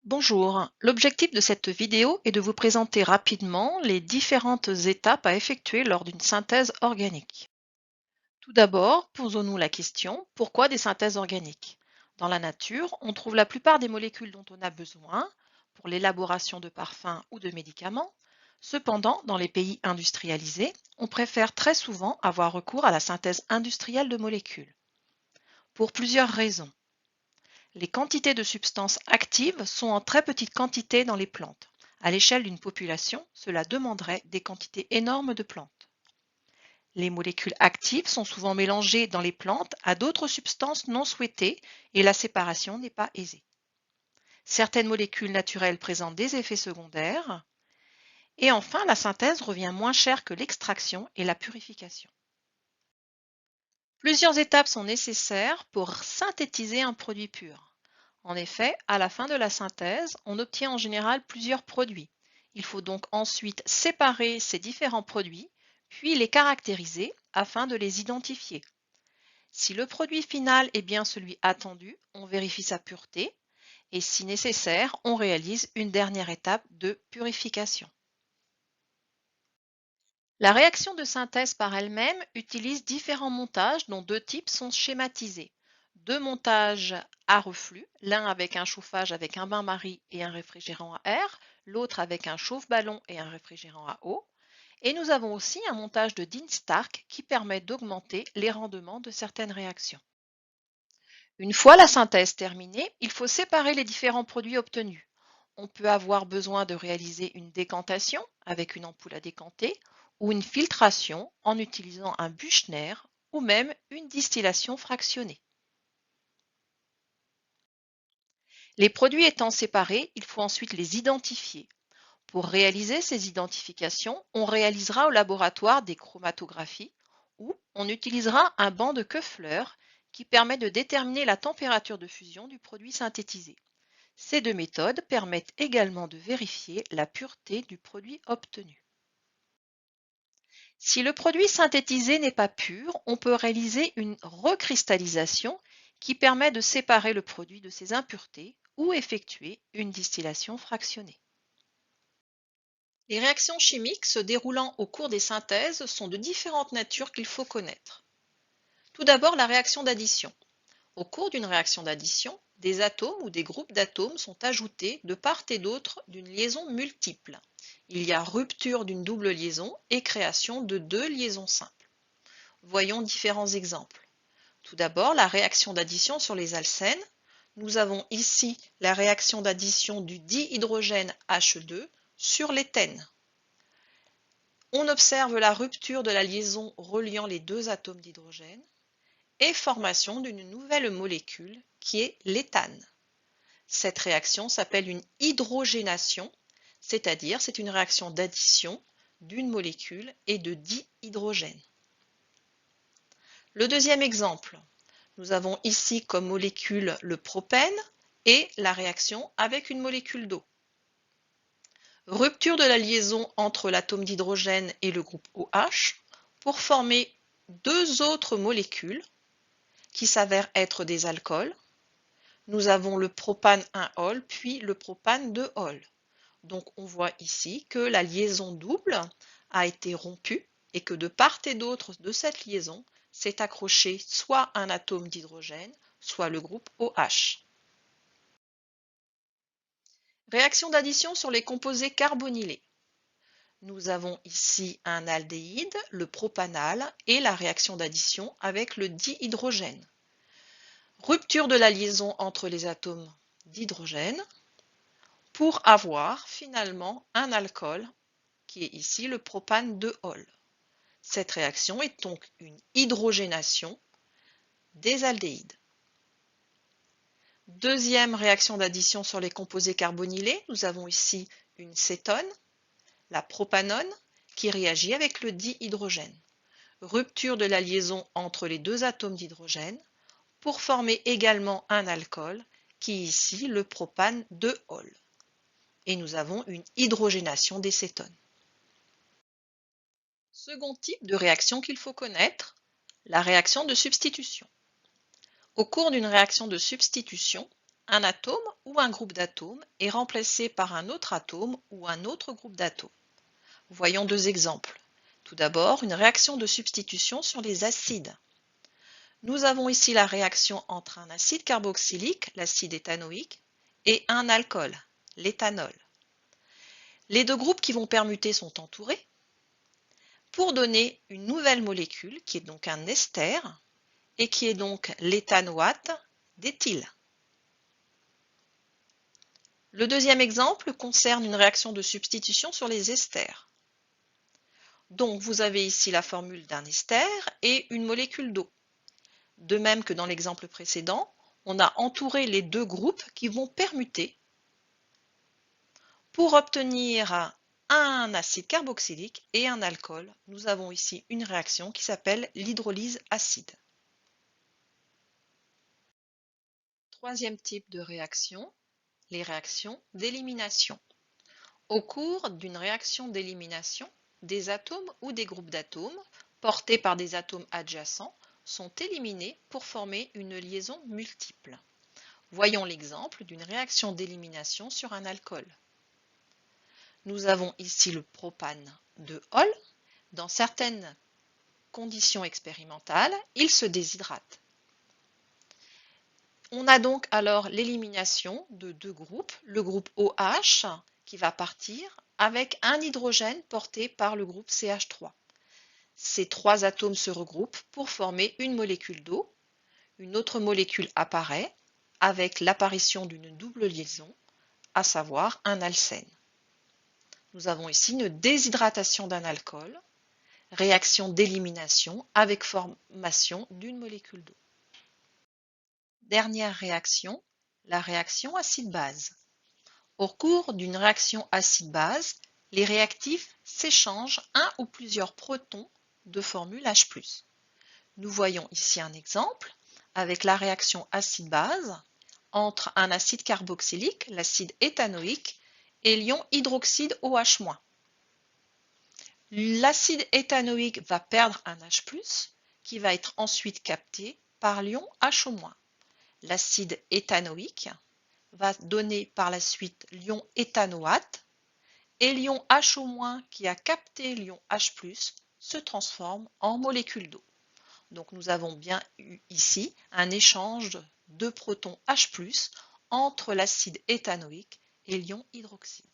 Bonjour, l'objectif de cette vidéo est de vous présenter rapidement les différentes étapes à effectuer lors d'une synthèse organique. Tout d'abord, posons-nous la question, pourquoi des synthèses organiques? Dans la nature, on trouve la plupart des molécules dont on a besoin pour l'élaboration de parfums ou de médicaments. Cependant, dans les pays industrialisés, on préfère très souvent avoir recours à la synthèse industrielle de molécules, pour plusieurs raisons. Les quantités de substances actives sont en très petite quantité dans les plantes. À l'échelle d'une population, cela demanderait des quantités énormes de plantes. Les molécules actives sont souvent mélangées dans les plantes à d'autres substances non souhaitées et la séparation n'est pas aisée. Certaines molécules naturelles présentent des effets secondaires. Et enfin, la synthèse revient moins cher que l'extraction et la purification. Plusieurs étapes sont nécessaires pour synthétiser un produit pur. En effet, à la fin de la synthèse, on obtient en général plusieurs produits. Il faut donc ensuite séparer ces différents produits, puis les caractériser afin de les identifier. Si le produit final est bien celui attendu, on vérifie sa pureté et si nécessaire, on réalise une dernière étape de purification. La réaction de synthèse par elle-même utilise différents montages dont deux types sont schématisés. Deux montages à reflux, l'un avec un chauffage avec un bain-marie et un réfrigérant à air, l'autre avec un chauffe-ballon et un réfrigérant à eau. Et nous avons aussi un montage de Dean-Stark qui permet d'augmenter les rendements de certaines réactions. Une fois la synthèse terminée, il faut séparer les différents produits obtenus. On peut avoir besoin de réaliser une décantation avec une ampoule à décanter ou une filtration en utilisant un Büchner ou même une distillation fractionnée. Les produits étant séparés, il faut ensuite les identifier. Pour réaliser ces identifications, on réalisera au laboratoire des chromatographies ou on utilisera un banc de Köfler qui permet de déterminer la température de fusion du produit synthétisé. Ces deux méthodes permettent également de vérifier la pureté du produit obtenu. Si le produit synthétisé n'est pas pur, on peut réaliser une recristallisation qui permet de séparer le produit de ses impuretés ou effectuer une distillation fractionnée. Les réactions chimiques se déroulant au cours des synthèses sont de différentes natures qu'il faut connaître. Tout d'abord, la réaction d'addition. Au cours d'une réaction d'addition, des atomes ou des groupes d'atomes sont ajoutés de part et d'autre d'une liaison multiple. Il y a rupture d'une double liaison et création de deux liaisons simples. Voyons différents exemples. Tout d'abord, la réaction d'addition sur les alcènes. Nous avons ici la réaction d'addition du dihydrogène H2 sur l'éthène. On observe la rupture de la liaison reliant les deux atomes d'hydrogène et formation d'une nouvelle molécule qui est l'éthane. Cette réaction s'appelle une hydrogénation, c'est-à-dire c'est une réaction d'addition d'une molécule et de dihydrogène. Le deuxième exemple, nous avons ici comme molécule le propène et la réaction avec une molécule d'eau. Rupture de la liaison entre l'atome d'hydrogène et le groupe OH pour former deux autres molécules qui s'avèrent être des alcools. Nous avons le propane 1-ol puis le propane 2-ol. Donc on voit ici que la liaison double a été rompue et que de part et d'autre de cette liaison s'est accroché soit un atome d'hydrogène, soit le groupe OH. Réaction d'addition sur les composés carbonylés. Nous avons ici un aldéhyde, le propanal, et la réaction d'addition avec le dihydrogène. Rupture de la liaison entre les atomes d'hydrogène pour avoir finalement un alcool qui est ici le propane 2-ol. Cette réaction est donc une hydrogénation des aldéhydes. Deuxième réaction d'addition sur les composés carbonylés, nous avons ici une cétone, la propanone, qui réagit avec le dihydrogène. Rupture de la liaison entre les deux atomes d'hydrogène pour former également un alcool qui est ici le propane 2-ol. Et nous avons une hydrogénation des cétones. Second type de réaction qu'il faut connaître, la réaction de substitution. Au cours d'une réaction de substitution, un atome ou un groupe d'atomes est remplacé par un autre atome ou un autre groupe d'atomes. Voyons deux exemples. Tout d'abord, une réaction de substitution sur les acides. Nous avons ici la réaction entre un acide carboxylique, l'acide éthanoïque, et un alcool, l'éthanol. Les deux groupes qui vont permuter sont entourés pour donner une nouvelle molécule qui est donc un ester et qui est donc l'éthanoate d'éthyle. Le deuxième exemple concerne une réaction de substitution sur les esters. Donc vous avez ici la formule d'un ester et une molécule d'eau. De même que dans l'exemple précédent, on a entouré les deux groupes qui vont permuter pour obtenir un acide carboxylique et un alcool. Nous avons ici une réaction qui s'appelle l'hydrolyse acide. Troisième type de réaction, les réactions d'élimination. Au cours d'une réaction d'élimination, des atomes ou des groupes d'atomes portés par des atomes adjacents sont éliminés pour former une liaison multiple. Voyons l'exemple d'une réaction d'élimination sur un alcool. Nous avons ici le propane de Hall. Dans certaines conditions expérimentales, il se déshydrate. On a donc alors l'élimination de deux groupes, le groupe OH qui va partir avec un hydrogène porté par le groupe CH3. Ces trois atomes se regroupent pour former une molécule d'eau. Une autre molécule apparaît avec l'apparition d'une double liaison, à savoir un alcène. Nous avons ici une déshydratation d'un alcool, réaction d'élimination avec formation d'une molécule d'eau. Dernière réaction, la réaction acide-base. Au cours d'une réaction acide-base, les réactifs s'échangent un ou plusieurs protons de formule H+. Nous voyons ici un exemple avec la réaction acide-base entre un acide carboxylique, l'acide éthanoïque, et l'ion hydroxyde OH-. L'acide éthanoïque va perdre un H+, qui va être ensuite capté par l'ion HO-. L'acide éthanoïque va donner par la suite l'ion éthanoate et l'ion HO- qui a capté l'ion H+, se transforme en molécule d'eau. Donc nous avons bien eu ici un échange de protons H+ entre l'acide éthanoïque et l'ion hydroxyde.